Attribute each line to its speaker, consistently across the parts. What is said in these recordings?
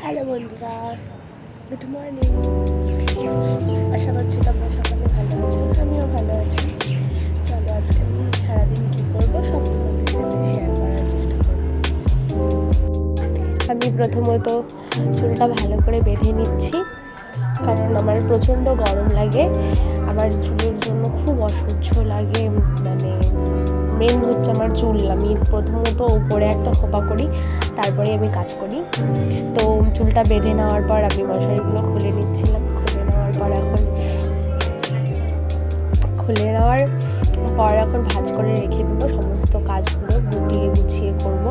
Speaker 1: Hello বন্ধুরা, good morning. আশা করছি তোমরা সকালে ভালো আছো, আমিও ভালো আছি। চলো আজকে আমি সারাদিন কী করবো সব তোমাদের সাথে শেয়ার করার চেষ্টা করব। আমি প্রথমত চুলটা ভালো করে বেঁধে নিচ্ছি, কারণ আমার প্রচণ্ড গরম লাগে। আমার চুলের জন্য খুব অসহ্য লাগে, মানে মেন হচ্ছে আমার চুল। আমি প্রথমত উপরে একটা খোপা করি, তারপরে আমি কাজ করি। তো চুলটা বেঁধে নেওয়ার পর আমি মশারিগুলো খুলে নিচ্ছিলাম। খুলে নেওয়ার পর এখন ভাঁজ করে রেখে দেবো। সমস্ত কাজগুলো গুছিয়ে করব।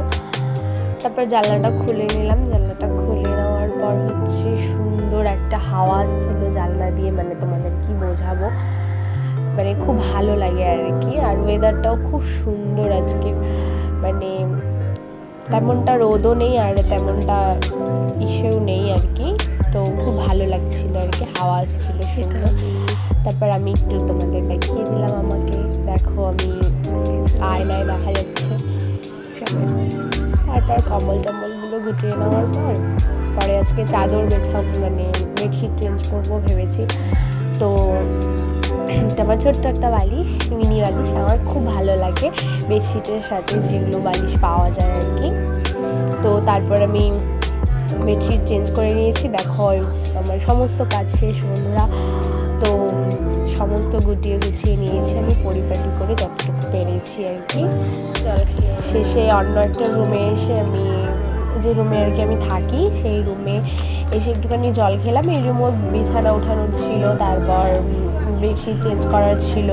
Speaker 1: তারপর জানলাটা খুলে নিলাম। জানলাটা খুলে নেওয়ার পর হচ্ছে সুন্দর একটা হাওয়া আসছিল জানলা দিয়ে, মানে তোমাদের কি বোঝাবো, মানে খুব ভালো লাগে আর কি। আর ওয়েদারটাও খুব সুন্দর আজকে, মানে তেমনটা রোদও নেই আর তেমনটা ইসেও নেই আর কি। তো খুব ভালো লাগছিল আর কি, হাওয়া আসছিল সুন্দর। তারপর আমি একটু তোমাদের দেখিয়ে দিলাম। আমাকে দেখো, আমি আয়নায় দেখা যাচ্ছে। তারপর কম্বলগুলো গুটিয়ে নেওয়ার পরে আজকে চাদর বেছাবো, মানে বেডশিট চেঞ্জ করবো ভেবেছি। তো আমার ছোট্ট একটা বালিশ, মিনি বালিশ, আমার খুব ভালো লাগে বেডশিটের সাথে যেগুলো বালিশ পাওয়া যায় আর কি। তো তারপর আমি বেডশিট চেঞ্জ করে নিয়েছি। দেখো আমার সমস্ত কাজ শেষ বন্ধুরা। তো সমস্ত গুছিয়ে নিয়েছি আমি পরিপাটি করে, যতটুকু পেরেছি আর কি। শেষে অন্য একটা রুমে এসে, আমি যে রুমে আর কি আমি থাকি সেই রুমে এসে একটুখানি জল খেলাম। এই রুমও বিছানা ওঠানোর ছিল, তারপর বেডশিট চেঞ্জ করার ছিল।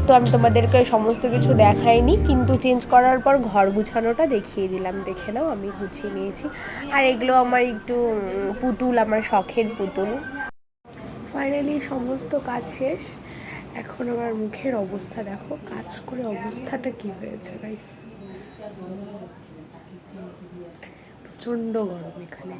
Speaker 1: তো আমি তোমাদেরকে সমস্ত কিছু দেখাইনি, কিন্তু চেঞ্জ করার পর ঘর গুছানোটা দেখিয়ে দিলাম। দেখে নাও, আমি গুছিয়ে নিয়েছি। আর এগুলো আমার একটু পুতুল, আমার শখের পুতুল। ফাইনালি সমস্ত কাজ শেষ। এখন আমার মুখের অবস্থা দেখো, কাজ করে অবস্থাটা কি হয়েছে গাইস। প্রচণ্ড গরম এখানে।